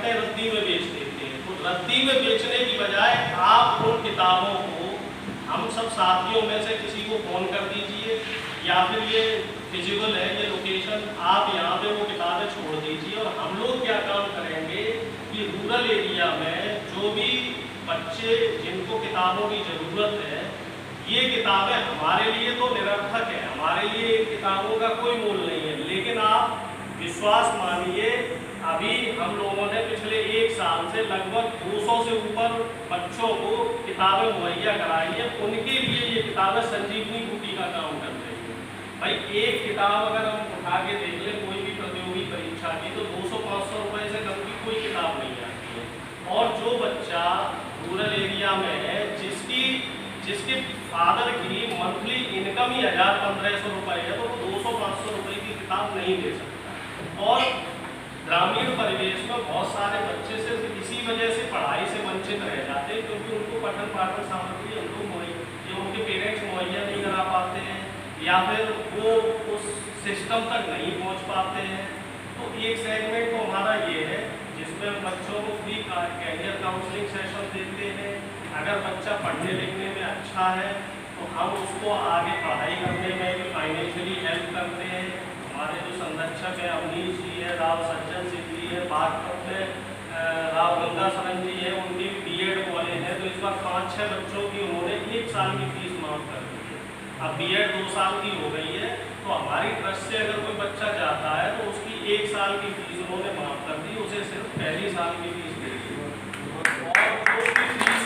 करते हैं, रद्दी में बेच देते हैं। तो रद्दी में बेचने की बजाय आप उन किताबों को, हम सब साथियों में से किसी को फ़ोन कर दीजिए, या फिर ये फिजिबल है ये लोकेशन, आप यहाँ पे वो किताबें छोड़ दीजिए। और हम लोग क्या काम करेंगे कि रूरल एरिया में जो भी बच्चे जिनको किताबों की ज़रूरत है, ये किताबें हमारे लिए तो निरर्थक है, हमारे लिए किताबों का कोई मूल नहीं है, लेकिन आप विश्वास मानिए अभी हम लोगों ने पिछले 1 साल से लगभग 200 से ऊपर बच्चों को किताबें मुहैया कराई है। उनके लिए ये किताबें संजीवनी बूटी का काम कर रही है। भाई एक किताब अगर हम उठा के देख लें कोई भी प्रतियोगी परीक्षा की, तो 200-500 रुपये से कम की कोई किताब नहीं आती है। और जो बच्चा रूरल एरिया में है, जिसके फादर की मंथली इनकम ही 1000-1500 रुपये है, तो वो 200-500 रुपये की किताब नहीं ले सकता। और ग्रामीण परिवेश में बहुत सारे बच्चे सिर्फ इसी वजह से पढ़ाई से वंचित रह जाते हैं, क्योंकि उनको पठन पाठन सामग्री उनके पेरेंट्स मुहैया नहीं करा पाते हैं, या फिर वो उस सिस्टम तक नहीं पहुंच पाते हैं। तो एक सेगमेंट तो हमारा ये है जिसमें हम बच्चों को फ्री कैरियर काउंसलिंग सेशन देते हैं। अगर बच्चा पढ़ने लिखने में अच्छा है तो हम उसको आगे पढ़ाई करने में भी फाइनेंशियली हेल्प करते हैं। हमारे जो संरक्षक हैं अवनीश जी है, राव सज्जन सिंह जी है, बागपत में राव गंगा सरन जी है, उनके बीएड वाले हैं। तो इस बार 5-6 बच्चों की उन्होंने 1 साल की फीस माफ कर दी है। अब बीएड 2 साल की हो गई है, तो हमारी ट्रस्ट से अगर कोई बच्चा जाता है तो उसकी 1 साल की फीस उन्होंने माफ कर दी, उसे सिर्फ पहली साल की फीस दे दी। और जो भी फीस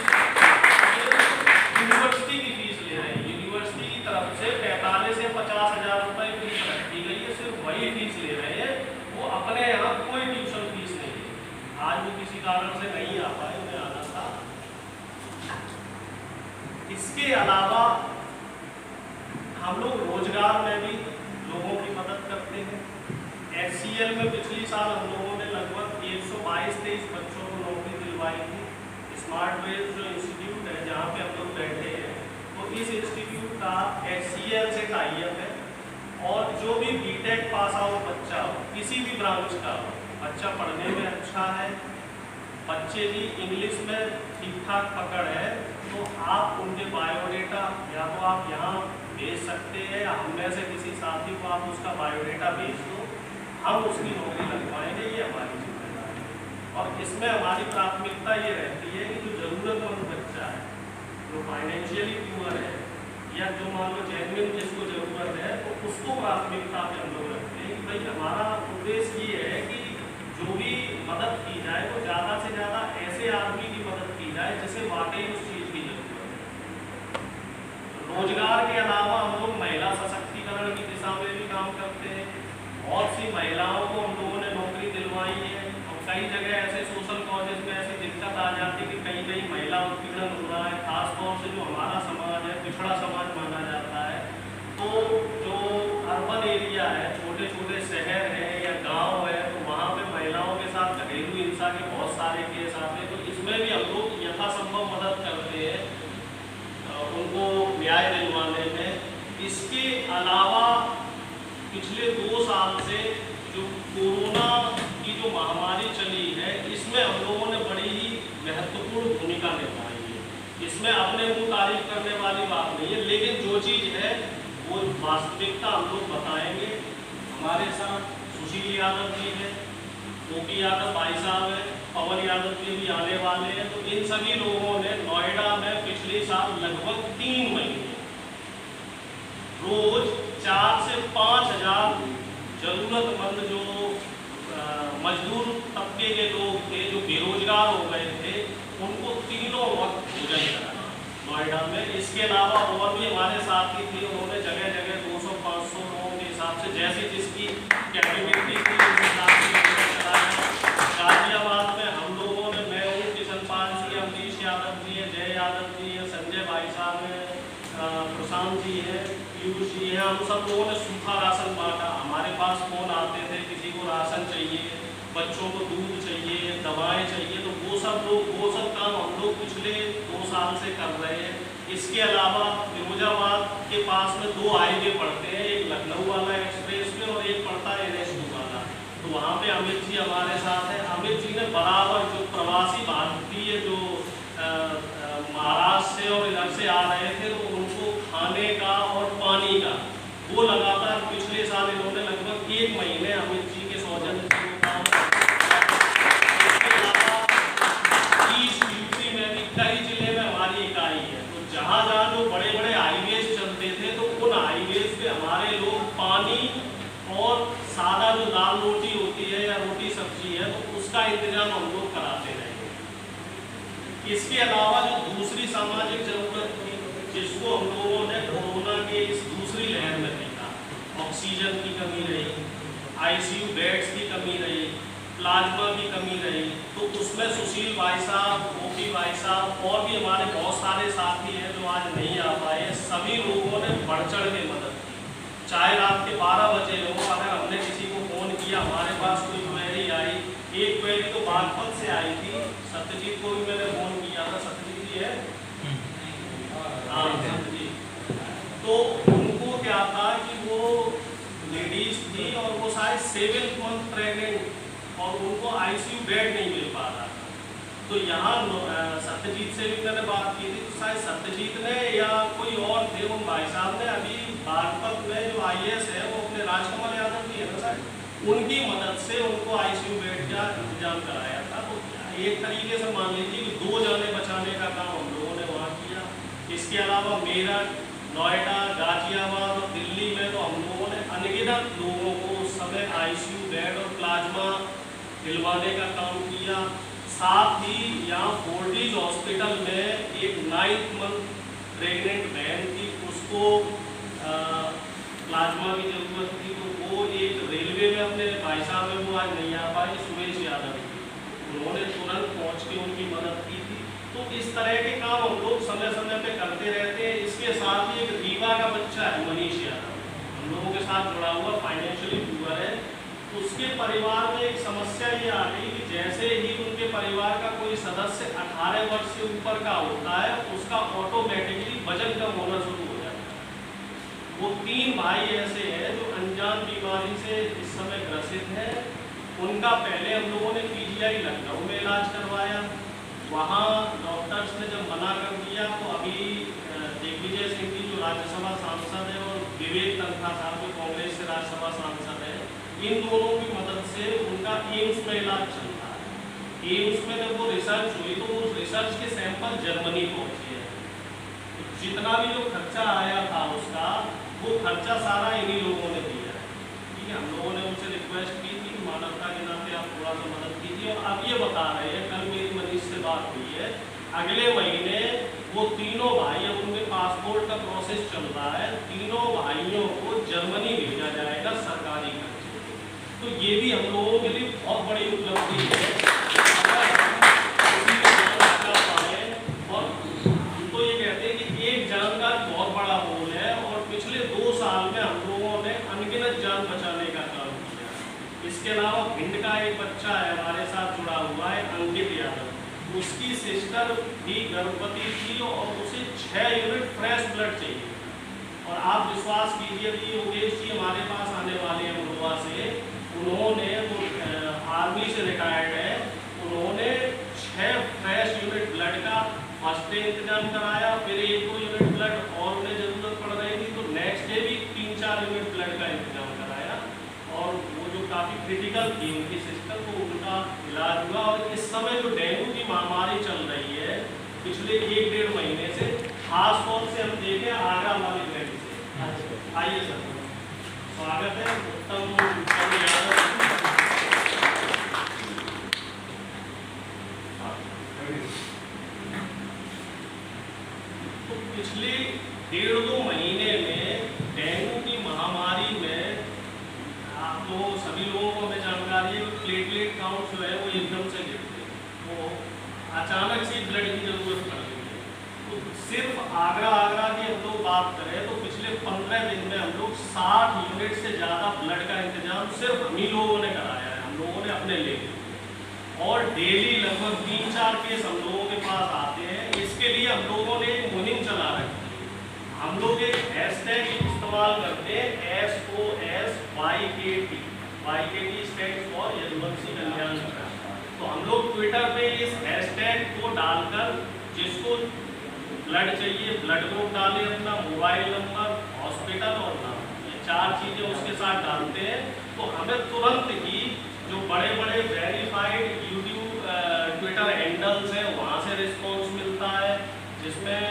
यूनिवर्सिटी की फीस ले रहे हैं, यूनिवर्सिटी की तरफ से 45 से 50 हज़ार रुपये फीस रखी गई है, सिर्फ वही फीस ले रहे हैं। वो अपने यहाँ कोई ट्यूशन फीस नहीं है। आज वो किसी कारण से नहीं आ पाए, उन्हें आना था। इसके अलावा हम लोग रोजगार में भी लोगों की मदद करते हैं। HCL में पिछली साल हम लोगों ने लगभग 122-23 बच्चों को नौकरी दिलवाई थी। स्मार्ट वेज जो इंस्टीट्यूट है जहाँ पे हम लोग बैठे हैं, तो इस इंस्टीट्यूट का HCL से टाइप है। और जो भी BTech पास आउट बच्चा हो, किसी भी ब्रांच का हो, बच्चा पढ़ने में अच्छा है, बच्चे की इंग्लिश में ठीक ठाक पकड़ है, तो आप उनके बायोडेटा या तो आप यहाँ भेज सकते हैं, या हम में से किसी साथी को आप उसका बायोडेटा भेज दो, हम उसकी नौकरी लगवाएंगे। ये हमारी जिम्मेदारी है। और इसमें हमारी प्राथमिकता ये रहती है कि जो ज़रूरतमंद बच्चा है, जो फाइनेंशियली प्योर है, या जो मान लो जेन्युइन जिसको ज़रूरत है, तो उसको प्राथमिकता पे हम लोग रखते हैं। भाई हमारा उद्देश्य ये है कि जो भी मदद की जाए वो ज़्यादा से ज़्यादा ऐसे आदमी की मदद की जाए जिसे वाकई उस चीज़ की जरूरत है। रोजगार के अलावा हम लोग महिला सशक्तिकरण की दिशा में भी काम करते हैं। बहुत सी महिलाओं को हम लोगों ने नौकरी दिलवाई है। और कई जगह ऐसे सोशल कॉजेज में ऐसी दिक्कत आ जाती है कि कहीं महिला उत्पीड़न हो रहा है, खासतौर से जो हमारा समाज है पिछड़ा समाज माना जाता है। तो जो अर्बन एरिया है, छोटे छोटे शहर हैं या गांव है, तो वहाँ पे महिलाओं के साथ घरेलू हिंसा के बहुत सारे केस आते हैं। तो इसमें भी हम लोग यथासंभव मदद करते हैं उनको न्याय दिलवाने में। इसके अलावा पिछले 2 साल से जो कोरोना की जो महामारी चली है, इसमें हम लोगों ने बड़ी ही महत्वपूर्ण भूमिका निभाई है। इसमें अपने को तारीफ करने वाली बात नहीं है, लेकिन जो चीज़ है वो वास्तविकता हम लोग बताएंगे। हमारे साथ सुशील यादव जी हैं, ओपी यादव भाई साहब हैं, पवन यादव जी भी आने वाले हैं। तो इन सभी लोगों ने नोएडा में पिछले साल लगभग 3 महीने रोज 4 से 5 हज़ार जरूरतमंद जो मजदूर तबके के लोग थे, जो बेरोजगार हो गए थे, उनको तीनों वक्त भोजन कराया नोएडा में। इसके अलावा और भी हमारे साथी थे, उन्होंने जगह जगह 200-500 लोगों के हिसाब से जैसे जिसकी कैपेबिलिटी थी गाजियाबाद में हम लोगों ने, मैं हूँ, किशन पाल जी, अमरीश यादव जी है, जय यादव जी है, संजय भाई साहब हैं, प्रशांत जी है, पीयूष जी है, हम सब लोगों ने सूखा राशन बांटा। हमारे पास फोन आते थे किसी को राशन चाहिए, बच्चों को दूध चाहिए, दवाएं चाहिए, तो वो सब काम हम लोग पिछले 2 साल से कर रहे हैं। इसके अलावा फिरोजाबाद के पास में 2 हाईवे पड़ते हैं, एक लखनऊ वाला एक्सप्रेस वे और एक पड़ता है NH2 वाला। तो वहाँ पे अमित जी हमारे साथ हैं। अमित जी ने बराबर से और इधर से आ रहे थे तो उनको खाने का और पानी का वो लगातार पिछले साल इन्होंने लगभग 1 महीने अमित जी के सौजन्य से वो काम इसके अलावा ईस्ट यूपी में भी कई जिले में हमारी इकाई है। तो जहाँ जहाँ जो बड़े बड़े हाईवेज चलते थे तो उन हाईवेज पे हमारे लोग पानी और सादा जो दाल रोटी होती है या रोटी सब्जी है तो उसका इंतजाम हम लोग कराते रहे। इसके अलावा जो दूसरी सामाजिक जरूरत थी जिसको हम लोगों ने कोरोना के इस दूसरी लहर में देखा, ऑक्सीजन की कमी रही, आईसीयू बेड्स की कमी रही, प्लाज्मा की कमी रही, तो उसमें सुशील भाई साहब, ओपी भाई साहब और भी हमारे बहुत सारे साथी हैं जो आज नहीं आ पाए, सभी लोगों ने बढ़ चढ़ के मदद की। चाहे रात के 12 बजे हो, अगर हमने किसी को फ़ोन किया, हमारे पास कोई क्वेरी आई, एक क्वेरी तो बागपत से आई थी, सत्यजीत को भी मैंने फ़ोन किया था, सत्यजीत जी है, हाँ सत्यजीत, तो उनको क्या था कि वो लेडीज थी और वो शायद 7th मंथ प्रेग्नेंट और उनको आईसीयू बेड नहीं मिल पा रहा था। तो यहाँ सत्यजीत से भी मैंने बात की थी, तो शायद सत्यजीत ने या कोई और थे उन भाई साहब ने अभी बागपत में जो IAS है वो अपने राजकमल यादव जी है ना सर, उनकी मदद से उनको आईसीयू बेड का इंतजाम कराया था। तो एक तरीके से मान लीजिए कि 2 जाने बचाने का काम हम लोगों ने वहाँ किया। इसके अलावा मेरठ, नोएडा, गाजियाबाद और दिल्ली में तो हम लोगों ने अनगिनत लोगों को उस समय आईसीयू बेड और प्लाज्मा दिलवाने का काम किया। साथ ही यहाँ फोर्टिज हॉस्पिटल में एक 9th मंथ प्रेग्नेंट बहन थी, उसको प्लाज्मा की जरूरत थी, तो वो एक रेलवे में अपने भाई साहब में वो आज नहीं आ पाए, सुरेश यादव जी, उन्होंने तुरंत पहुँच के उनकी मदद की थी। तो इस तरह के काम हम लोग समय समय पे करते रहते हैं। इसके साथ ही एक रीवा का बच्चा है मनीष यादव, हम लोगों के साथ जुड़ा हुआ, फाइनेंशियली पुअर है। उसके परिवार में एक समस्या ये आ गई कि जैसे ही उनके परिवार का कोई सदस्य 18 वर्ष से ऊपर का होता है उसका ऑटोमेटिकली वजन कम होना शुरू हो जाता है। वो 3 भाई ऐसे हैं जो अनजान बीमारी से इस समय ग्रसित है। उनका पहले हम लोगों ने PGI लखनऊ में इलाज करवाया, वहाँ डॉक्टर्स ने जब मना कर दिया तो अभी दिग्विजय सिंह जी जो राज्यसभा सांसद है और विवेक तनखा साहब जो कांग्रेस से राज्यसभा सांसद है, इन दोनों की मदद से उनका एम्स में इलाज चल रहा है। एम्स में जब वो रिसर्च हुई तो उस रिसर्च के सैंपल जर्मनी पहुँचे हैं। तो जितना भी जो खर्चा आया था उसका वो खर्चा सारा इन्हीं लोगों ने दिया है। ठीक है, हम लोगों ने उनसे रिक्वेस्ट की थी मानवता के नाते आप थोड़ा सा मदद कीजिए, और अब ये बता रहे हैं, कल मेरी मनीष से बात हुई है, अगले महीने वो तीनों भाई, अब उनके पासपोर्ट का प्रोसेस चल रहा है, तीनों भाइयों को जर्मनी भेजा जाएगा सरकारी खर्चे। तो ये भी हम लोगों के लिए बहुत बड़ी उपलब्धि है। और हम तो ये कहते हैं कि एक जान का बहुत बड़ा मोल है, और पिछले 2 साल में हम लोगों ने अनगिनत जान बचाने का काम किया। इसके अलावा भिंड का एक बच्चा है हमारे साथ जुड़ा हुआ है, अंकित यादव, उसकी सिस्टर भी गर्भवती थी और उसे 6 यूनिट फ्रेश ब्लड चाहिए। और आप विश्वास कीजिए कि योगेश जी हमारे पास आने वाले हैं मुंडवा से, उन्होंने वो आर्मी से रिटायर्ड है, उन्होंने 6 फ्रेश यूनिट ब्लड का फर्स्ट डे इंतजाम कराया, फिर 1-2 यूनिट ब्लड और उन्हें ज़रूरत पड़ रही थी तो नेक्स्ट डे भी 3-4 यूनिट ब्लड का इंतजाम कराया। और वो जो काफ़ी क्रिटिकल थी उनकी सिस्टर, तो उनका इलाज हुआ। और इस समय जो डेंगू की महामारी चल रही है पिछले 1-1.5 महीने से, खास तौर से हम देखें आगरा वाली ग्रेड से, आइए सर, स्वागत है उत्तम यादव। तो पिछले 1.5-2 महीने में डेंगू की महामारी में आप लोगों सभी लोगों को हमें जानकारी है कि प्लेटलेट काउंट जो है वो एकदम से गिरते हैं, वो अचानक से ब्लड की जरूरत पड़ गई है। तो सिर्फ आगरा की हम लोग बात करें तो पिछले 15 दिन में हम लोग 60 यूनिट से ज़्यादा ब्लड का इंतजाम सिर्फ हम ही लोगों ने कराया है, हम लोगों ने अपने लेके। और डेली लगभग 3-4 केस हम लोगों के पास आते हैं। इसके लिए हम लोगों ने एक मुहिम चला रखी है। हम लोग एक हैशटैग इस्तेमाल करते हैं, SOSYKT, YKT stands for Yaduvanshi Kalyan. तो हम लोग ट्विटर पे इस हैशटैग को डालकर जिसको ब्लड चाहिए, ब्लड ग्रुप डालें, अपना मोबाइल नंबर, हॉस्पिटल और नाम, ये 4 चीज़ें उसके साथ डालते हैं तो हमें तुरंत ही जो बड़े बड़े वेरीफाइड यूट्यूब ट्विटर हैंडल्स हैं वहाँ से रिस्पॉन्स मिलता है, जिसमें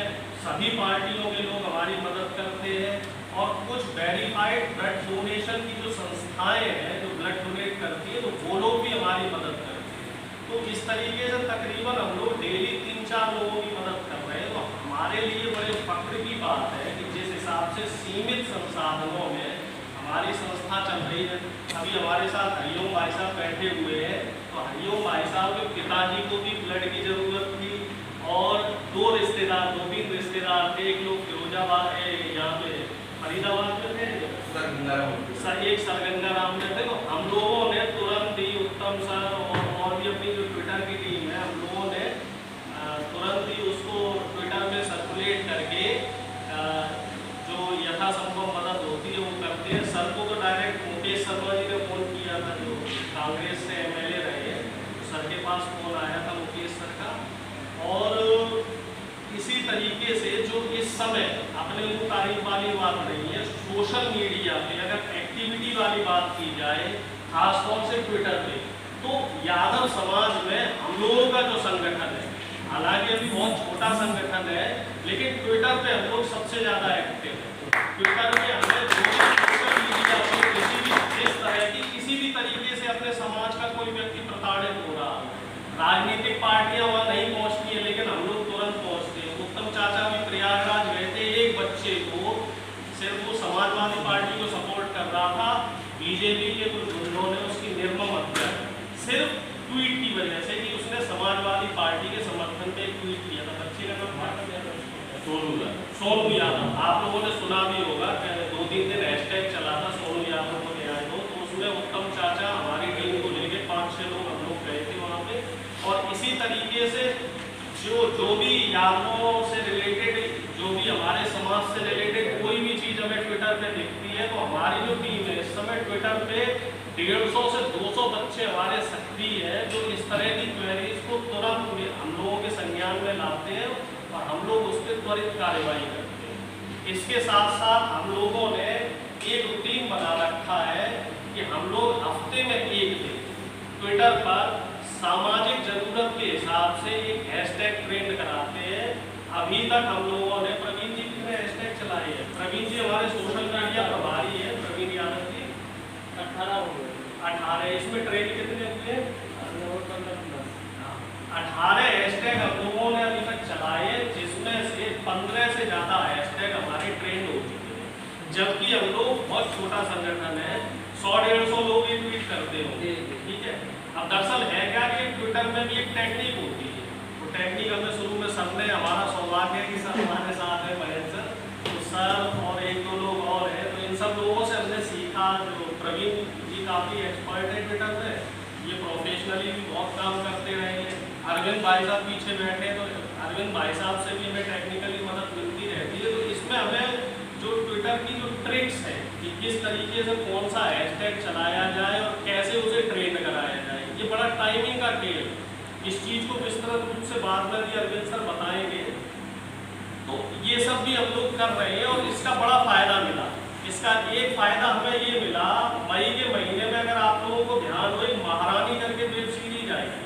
सभी पार्टियों के लोग हमारी मदद करते हैं। और कुछ वेरीफाइड ब्लड डोनेशन की जो संस्थाएं हैं जो ब्लड डोनेट करती है तो वो लोग भी हमारी मदद करते हैं। तो इस तरीके से तकरीबन हम लोग डेली 3-4 लोगों की मदद कर रहे हैं। तो हमारे लिए बड़े फख्र की बात है कि जिस हिसाब से सीमित संसाधनों में हमारी संस्था चल रही है। अभी हमारे साथ हरिओम भाई साहब बैठे हुए हैं, तो हरिओम भाई साहब के पिताजी को भी ब्लड की ज़रूरत थी और 2 रिश्तेदार, 2-3 रिश्तेदार थे, एक लोग फिरोजाबाद यहाँ पे फरीदाबाद में थे, एक सरगंगा राम में थे। तो हम लोगों ने तुरंत ही उत्तम सर और भी अपनी जो ट्विटर की टीम है, हम लोगों ने तुरंत ही उसको ट्विटर में सर्कुलेट करके जो यथासंभव मदद होती है वो करते हैं। सर को तो डायरेक्ट मुकेश शर्मा जी ने फ़ोन किया था, जो कांग्रेस से MLA रहे हैं, सर के पास फ़ोन आया था मुकेश सर का। और इसी तरीके से जो इस समय अपने को तारीफ वाली बात नहीं है, सोशल मीडिया पे अगर एक्टिविटी वाली बात की जाए, खासतौर से ट्विटर पे, तो यादव समाज में हम लोगों का जो संगठन है, हालांकि अभी बहुत छोटा संगठन है, लेकिन ट्विटर पे हम लोग सबसे ज़्यादा एक्टिव है। ट्विटर पे हमें सोशल मीडिया पर किसी भी इस तरह की किसी भी तरीके से अपने समाज का कोई व्यक्ति प्रताड़ित हो रहा है, राजनीतिक पार्टियां वहाँ नहीं पहुँचती है लेकिन हम लोग तुरंत पहुँचते हैं। उत्तम चाचा भी प्रयागराज गए थे, एक बच्चे को सिर्फ वो समाजवादी पार्टी को सपोर्ट कर रहा था, बीजेपी के कुछ गुंडों ने उसकी निर्मम हत्या सिर्फ ट्वीट की वजह से कि उसने समाजवादी पार्टी के समर्थन में एक ट्वीट किया था। बच्चे का नाम सोनू यादव, आप लोगों ने सुना भी होगा, 2-3 दिन हैशटैग चला था सोनू यादव को न्याय दो। तो उसमें उत्तम चाचा हमारी टीम को लेके 5-6 लोग हम लोग गए थे वहाँ पे। और इसी तरीके से जो भी यादवों से रिलेटेड, जो भी हमारे समाज से रिलेटेड कोई भी चीज़ हमें ट्विटर पे दिखती है, तो हमारी जो टीम है इस समय ट्विटर पे 150 से 200 बच्चे हमारे सक्रिय हैं जो इस तरह की क्वेरीज को तुरंत हम लोगों के संज्ञान में लाते हैं और हम लोग उस पर त्वरित कार्रवाई करते हैं। इसके साथ साथ हम लोगों ने एक रूटीन बना रखा है कि हम लोग हफ्ते में एक दिन ट्विटर पर सामाजिक जरूरत के हिसाब से एक हैशटैग ट्रेंड कराते हैं। अभी तक हम लोगों ने, प्रवीण जी कितने हैशटैग चलाए हैं? प्रवीण जी हमारे सोशल मीडिया प्रभारी है, प्रवीण यादव जी 18। इसमें ट्रेंड कितने हुए? 18 हैशटैग हम लोगों ने अभी तक चलाए, जिसमें से 15 से ज़्यादा हैशटैग हमारे ट्रेंड हो चुके हैं। जबकि हम लोग बहुत छोटा संगठन है, 100-150 लोग ही ट्वीट करते होंगे, ठीक है। अब दरअसल है क्या कि ट्विटर में भी एक टेक्निक होती है, वो टेक्निक हमें शुरू में सर ने, हमारा सौभाग्य है कि सर हमारे साथ है महेंद्र सर, तो सर और 1-2 लोग और हैं, तो इन सब लोगों से हमने सीखा। जो प्रवीण जी काफ़ी एक्सपर्ट है ट्विटर में, ये प्रोफेशनली भी बहुत काम करते रहेंगे। अरविंद भाई साहब पीछे बैठे, तो अरविंद भाई साहब से भी हमें टेक्निकली मदद मिलती रहती है। तो इसमें हमें जो ट्विटर की जो ट्रिक्स है कि किस तरीके से कौन सा हैशटैग चलाया जाए और कैसे उसे ट्रेंड कराया जाए, ये बड़ा टाइमिंग का खेल। इस चीज़ को विस्तृत रूप से बाद में भी अरविंद सर बताएंगे। तो ये सब भी हम लोग कर रहे हैं और इसका बड़ा फायदा मिला। इसका एक फायदा हमें ये मिला, मई के महीने में अगर आप लोगों को ध्यान हो, महारानी करके वेब सीरीज आएगी,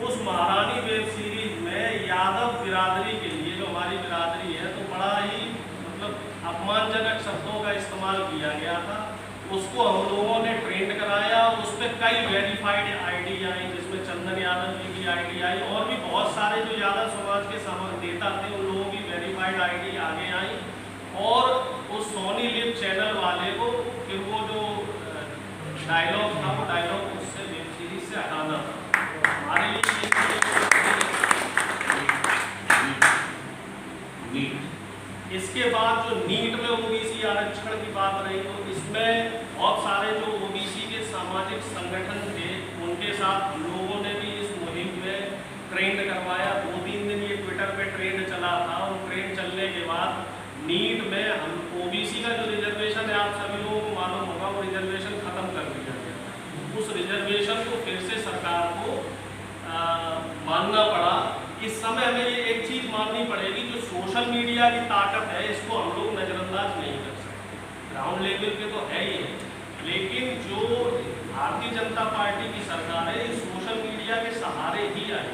उस महारानी वेब सीरीज में यादव बिरादरी के लिए, जो हमारी बिरादरी है, तो बड़ा ही मतलब अपमानजनक शब्दों का इस्तेमाल किया गया था। उसको हम लोगों ने ट्रेंड कराया, उस पर कई वेरीफाइड आईडी आई, जिसमें चंदन यादव जी की आईडी आई और भी बहुत सारे जो यादव समाज के नेता थे उन लोगों की वेरीफाइड आईडी आगे आई। और उस सोनी लिव चैनल वाले को फिर वो जो डायलॉग था, वो डायलॉग उससे वेब सीरीज से हटाना था। हमारे लिए इसके बाद जो नीट में ओबीसी आरक्षण की बात रही, तो इसमें बहुत सारे जो ओबीसी के सामाजिक संगठन थे उनके साथ हम लोगों ने भी इस मुहिम में ट्रेंड करवाया। 2-3 दिन ये ट्विटर पे ट्रेंड चला था और ट्रेंड चलने के बाद नीट में हम ओबीसी का जो रिजर्वेशन है, आप सभी लोगों को मालूम होगा, वो रिजर्वेशन खत्म कर दिया गया। उस रिजर्वेशन को फिर से सरकार को मानना पड़ा। इस समय हमें ये एक चीज माननी पड़ेगी, जो सोशल मीडिया की ताकत है इसको हम लोग नजरअंदाज नहीं कर सकते। ग्राउंड लेवल पे तो है ही है, लेकिन जो भारतीय जनता पार्टी की सरकार है ये सोशल मीडिया के सहारे ही आई।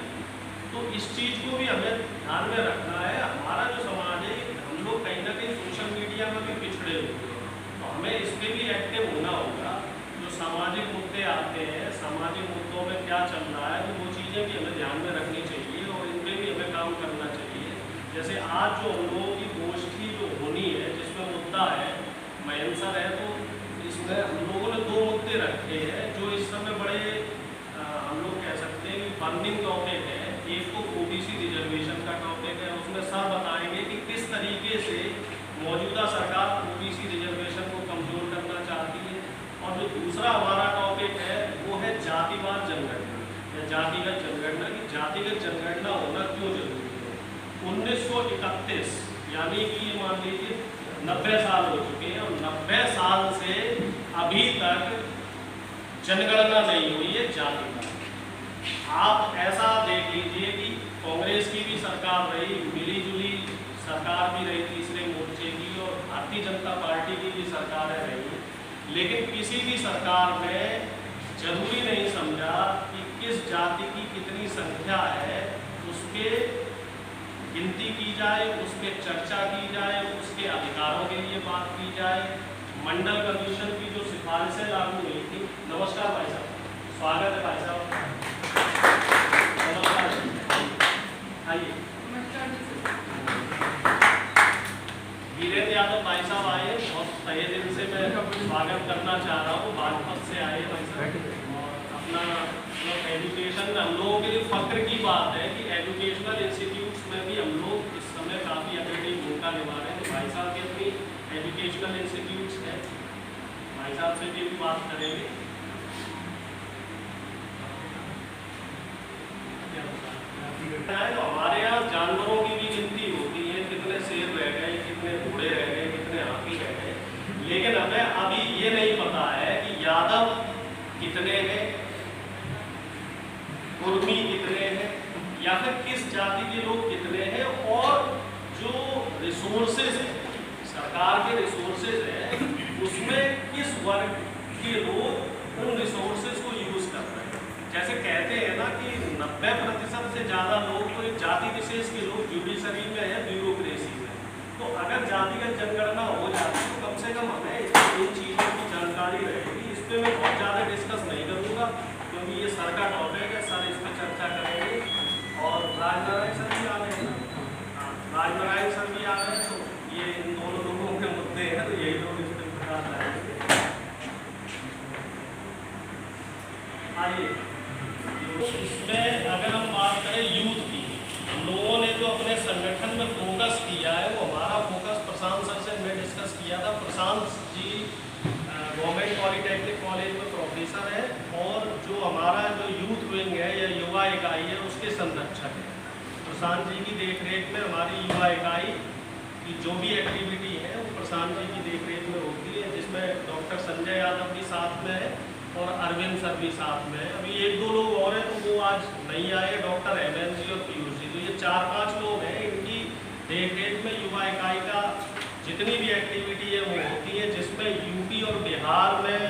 तो इस चीज को भी हमें ध्यान में रखना है। हमारा जो समाज है हम लोग कहीं ना कहीं सोशल मीडिया में भी पिछड़े हुए हैं, तो हमें इस पर भी एक्टिव होना होगा। जो सामाजिक मुद्दे आते हैं, सामाजिक मुद्दों में क्या चल रहा है, तो वो चीज़ें भी हमें ध्यान में रखनी चाहिए और इन पर भी हमें काम करना चाहिए। जैसे आज जो हम लोगों की गोष्ठी जो होनी है जिसमें मुद्दा है मयंसर है, तो इसमें हम लोगों ने 2 मुद्दे रखे हैं जो इस समय बड़े हम लोग कह सकते हैं कि बर्निंग टॉपिक है। एक तो ओबीसी रिजर्वेशन का टॉपिक है, उसमें सर बताएंगे कि किस तरीके से मौजूदा सरकार ओबीसी रिजर्वेशन को कमजोर करना चाहती है। और जो दूसरा हमारा टॉपिक है वो है जातिवाद जनगणना या जातिगत जनगणना, की जातिगत जनगणना होना क्यों जरूरी है। 1931 यानी कि ये मान लीजिए 90 साल हो चुके हैं और 90 साल से अभी तक जनगणना नहीं हुई है जातिगत। आप ऐसा देख लीजिए कि कांग्रेस की भी सरकार रही, मिलीजुली सरकार भी रही तीसरे मोर्चे की, और भारतीय जनता पार्टी की भी सरकारें रही, लेकिन किसी भी सरकार ने जरूरी नहीं समझा कि किस जाति की कितनी संख्या है उसके गिनती की जाए, उस पर चर्चा की जाए, उसके अधिकारों के लिए बात की जाए। मंडल कमीशन की जो सिफारिशें लागू हुई थी। नमस्कार भाई साहब, स्वागत है भाई साहब, नमस्कार, आइए। वीरेंद्र यादव भाई साहब आए, बहुत तहे दिल से मैं स्वागत करना चाह रहा हूँ। बागपत से आए भाई साहब और अपना एजुकेशन में हम लोगों के लिए फक्र की बात है कि एजुकेशनल इंस्टीट्यूट्स में भी हम लोग इस समय काफ़ी अग्रणी भूमिका निभा रहे हैं। तो भाई साहब की अपनी एजुकेशनल इंस्टीट्यूट्स है, भाई साहब से भी बात करेंगे। तो हमारे यहाँ जानवरों की भी गिनती होती है, कितने शेर रह गए, कितने घोड़े रह गए, कितने हाथी रह गए, लेकिन हमें अभी ये नहीं पता है कि यादव कितने हैं, कुर्मी कितने हैं, या फिर किस जाति के लोग कितने हैं, और जो रिसोर्सेज है सरकार के रिसोर्सेज है उसमें किस वर्ग के लोग उन रिसोर्सेज को यूज कर रहे हैं। जैसे कहते हैं ना कि 90% से ज़्यादा लोग तो एक जाति विशेष के लोग जुडिशरी में है, ब्यूरोक्रेसी में। तो अगर जातिगत जनगणना हो जाती तो कम से कम हमें इन चीज़ों की जानकारी रहेगी। इस पर मैं बहुत ज़्यादा डिस्कस नहीं करूँगा क्योंकि ये सर का टॉपिक है, सर इस पर चर्चा करेंगे। और राजनारायण सर भी आ रहे हैं, राजनारायण सर भी आ रहे हैं, तो ये इन दोनों लोगों के मुद्दे हैं, तो यही लोग इस पर प्रकाश लाएंगे। आइए, इसमें अगर हम बात करें यूथ की, हम लोगों ने जो अपने संगठन में फोकस किया है वो हमारा फोकस प्रशांत सर से मैं डिस्कस किया था। Prashant ji government polytechnic college में प्रोफेसर है और जो हमारा जो यूथ विंग है या युवा इकाई है उसके संरक्षक है। प्रशांत जी की देखरेख में हमारी युवा इकाई की जो भी एक्टिविटी है वो प्रशांत जी की देखरेख में होती है, जिसमें डॉक्टर संजय यादव भी साथ में है और अरविंद सर भी साथ में है। अभी 1-2 लोग और हैं तो वो आज नहीं आए, डॉक्टर एमएन जी और पीयूष जी। तो ये 4-5 लोग हैं, इनकी देखरेख में युवा इकाई का जितनी भी एक्टिविटी है वो होती है, जिसमें यूपी और बिहार में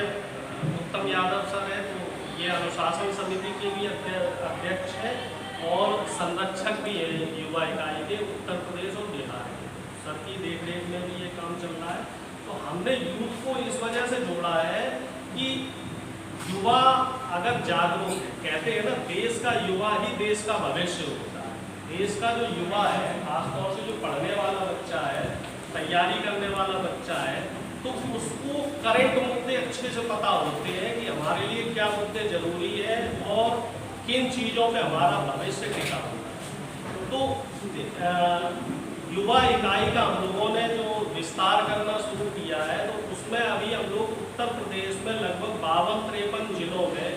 उत्तम यादव सर है, तो ये अनुशासन समिति के भी अध्यक्ष हैं और संरक्षक भी है युवा इकाई के उत्तर प्रदेश और बिहार के। सर की देखरेख में भी ये काम चल रहा है। तो हमने यूथ को इस वजह से जोड़ा है कि युवा अगर जागरूक है, कहते हैं ना देश का युवा ही देश का भविष्य होता है। देश का जो युवा है, खासतौर से जो पढ़ने वाला बच्चा है, तैयारी करने वाला बच्चा है, तो उसको करंट मुद्दे अच्छे से पता होते हैं कि हमारे लिए क्या मुद्दे जरूरी है और किन चीज़ों पे हमारा भविष्य टिका होता है। तो युवा इकाई का हम लोगों ने जो विस्तार करना शुरू किया है, तो उसमें अभी हम लोग उत्तर प्रदेश में लगभग 52-53 जिलों में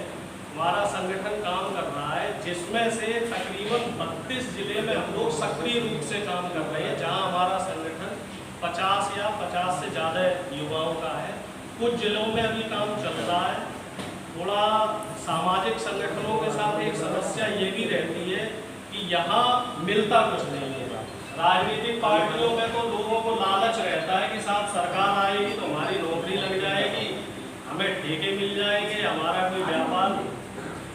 हमारा संगठन काम कर रहा है, जिसमें से तकरीबन 32 जिले में हम लोग सक्रिय रूप से काम कर रहे हैं, जहां हमारा संगठन 50 या 50 से ज़्यादा युवाओं का है। कुछ जिलों में अभी काम चल रहा है। थोड़ा सामाजिक संगठनों के साथ एक समस्या ये भी रहती है कि यहाँ मिलता कुछ नहीं है। राजनीतिक पार्टियों में तो लोगों को लालच रहता है कि साथ सरकार आएगी तो हमारी नौकरी लग जाएगी, हमें ठेके मिल जाएंगे, हमारा कोई व्यापार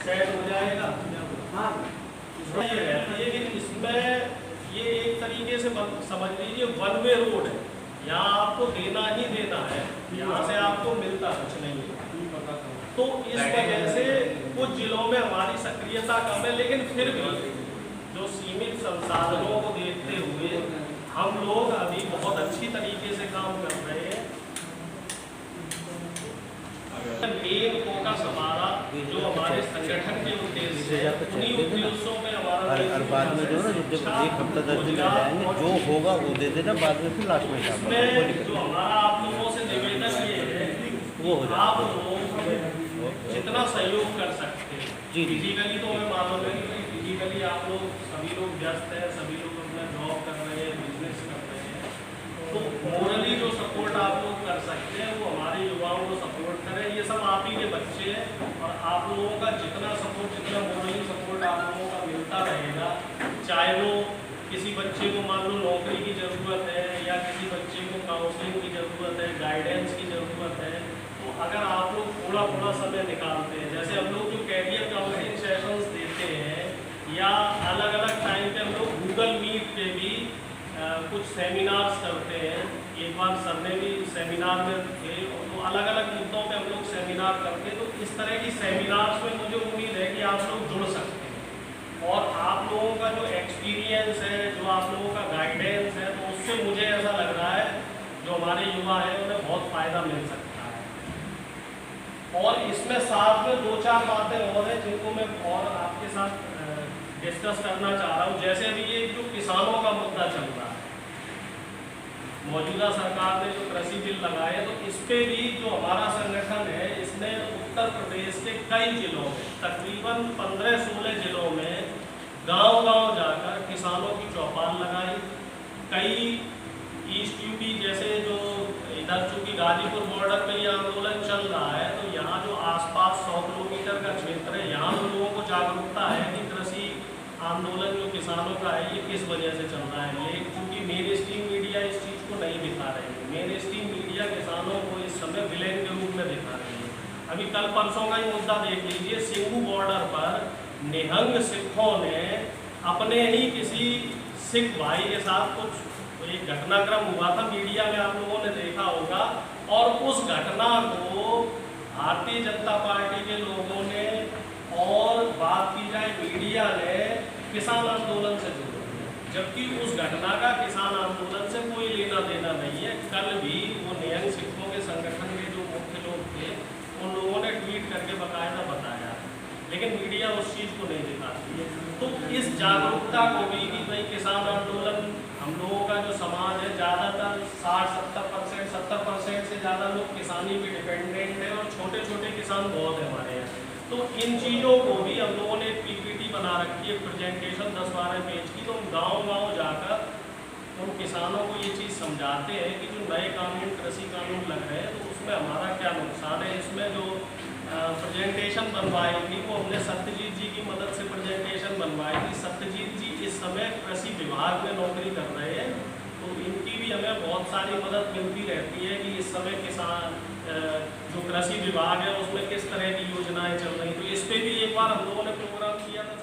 सेट हो जाएगा। ये रहती है कि इसमें ये एक तरीके से समझ लीजिए वन वे रोड है, यहाँ आपको देना ही देना है, यहाँ से आपको मिलता कुछ नहीं है। तो इस वजह से कुछ जिलों में हमारी सक्रियता कम है, लेकिन फिर भी जो सीमित संसाधनों को देखते हुए हम लोग अभी बहुत अच्छी तरीके से काम कर रहे हैं। मेन फोकस हमारा जो हमारे संगठन के उद्देश्य है, उन्हीं उद्देश्यों में हमारा और बाद में जो ना जब एक हफ्ता 10 दिन रह जाएंगे जो होगा वो दे देना, बाद में फिर लास्ट में जो हमारा आप लोगों से निवेदन ये है वो आप लोगों जितना सहयोग कर सकते हैं। फिजिकली तो हमें मालूम है कि फिजिकली आप लोग सभी लोग व्यस्त हैं, सभी लोग अपना जॉब कर रहे हैं, बिजनेस कर रहे हैं, तो मोरली जो सपोर्ट आप लोग कर सकते हैं वो हमारे युवाओं को सपोर्ट करें। ये सब आप ही के बच्चे हैं और आप लोगों का जितना सपोर्ट, जितना मोरली सपोर्ट आप लोगों का मिलता रहेगा, चाहे वो किसी बच्चे को मान लो नौकरी की ज़रूरत है या किसी बच्चे को काउंसलिंग की ज़रूरत है, गाइडेंस की ज़रूरत है, तो अगर आप लोग थोड़ा थोड़ा समय निकालते हैं, जैसे हम लोग जो कैरियर काउंसलिंग सेशंस देते हैं या अलग अलग टाइम पे हम लोग गूगल मीट पे भी कुछ सेमिनार्स करते हैं। एक बार सर ने भी सेमिनार में थे, तो अलग अलग मुद्दों पे हम लोग सेमिनार करते हैं। तो इस तरह की सेमिनार्स में मुझे उम्मीद है कि आप लोग जुड़ सकते हैं और आप लोगों का जो एक्सपीरियंस है, जो आप लोगों का गाइडेंस है, तो उससे मुझे ऐसा लग रहा है जो हमारे युवा हैं उन्हें बहुत फ़ायदा मिल सकता है। और इसमें साथ में 2-4 बातें और हैं जिनको मैं और आपके साथ डिस्कस करना चाह रहा हूँ। जैसे अभी ये जो किसानों का मुद्दा चल रहा है, मौजूदा सरकार ने जो कृषि बिल लगाए, तो इस पे भी जो हमारा संगठन है इसने उत्तर प्रदेश के कई जिलों में, तकरीबन 15-16 जिलों में गांव-गांव जाकर किसानों की चौपाल लगाई। कई ईस्ट यूपी जैसे जो इधर चूँकि गाजीपुर बॉर्डर पे ये आंदोलन चल रहा है, तो यहाँ जो आसपास 100 किलोमीटर का क्षेत्र है, यहाँ तो लोगों को जागरूकता है कि कृषि आंदोलन जो किसानों का है ये किस वजह से चल रहा है। लेकिन चूँकि मेन स्ट्रीम मीडिया इस चीज़ को नहीं दिखा रही है, मेन स्ट्रीम मीडिया किसानों को इस समय विलेन के रूप में दिखा रही है। अभी कल परसों का ही मुद्दा देख लीजिए, सिंघू बॉर्डर पर निहंग सिखों ने अपने ही किसी सिख भाई के साथ कुछ एक घटनाक्रम हुआ था, मीडिया में आप लोगों ने देखा होगा, और उस घटना को भारतीय जनता पार्टी के लोगों ने और बात की जाए मीडिया ने किसान आंदोलन से जोड़ा, जबकि उस घटना का किसान आंदोलन से कोई लेना देना नहीं है। कल भी वो निहंग सिखों के संगठन के जो मुख्य लोग थे उन लोगों ने ट्वीट करके बाकायदा बताया, लेकिन मीडिया उस चीज़ को नहीं दिखाती है। तो इस जागरूकता को भी कि भाई किसान आंदोलन हम लोगों का जो समाज है ज़्यादातर 60-70%, 70% से ज़्यादा लोग किसानी पे डिपेंडेंट है और छोटे छोटे किसान बहुत है हमारे यहाँ। तो इन चीज़ों को भी हम लोगों ने पीपीटी बना रखी है, प्रेजेंटेशन 10-12 पेज की, तो हम गाँव-गाँव जाकर उन किसानों को ये चीज़ समझाते हैं कि जो नए कानून, कृषि कानून लग रहे हैं तो उसमें हमारा क्या नुकसान है। इसमें जो प्रेजेंटेशन बनवाई थी वो हमने सत्यजीत जी की मदद से प्रेजेंटेशन बनवाई थी। सत्यजीत जी इस समय कृषि विभाग में नौकरी कर रहे हैं, तो इनकी भी हमें बहुत सारी मदद मिलती रहती है कि इस समय किसान जो कृषि विभाग है उसमें किस तरह की योजनाएं चल रही। तो इस पर भी एक बार हम लोगों ने प्रोग्राम किया था।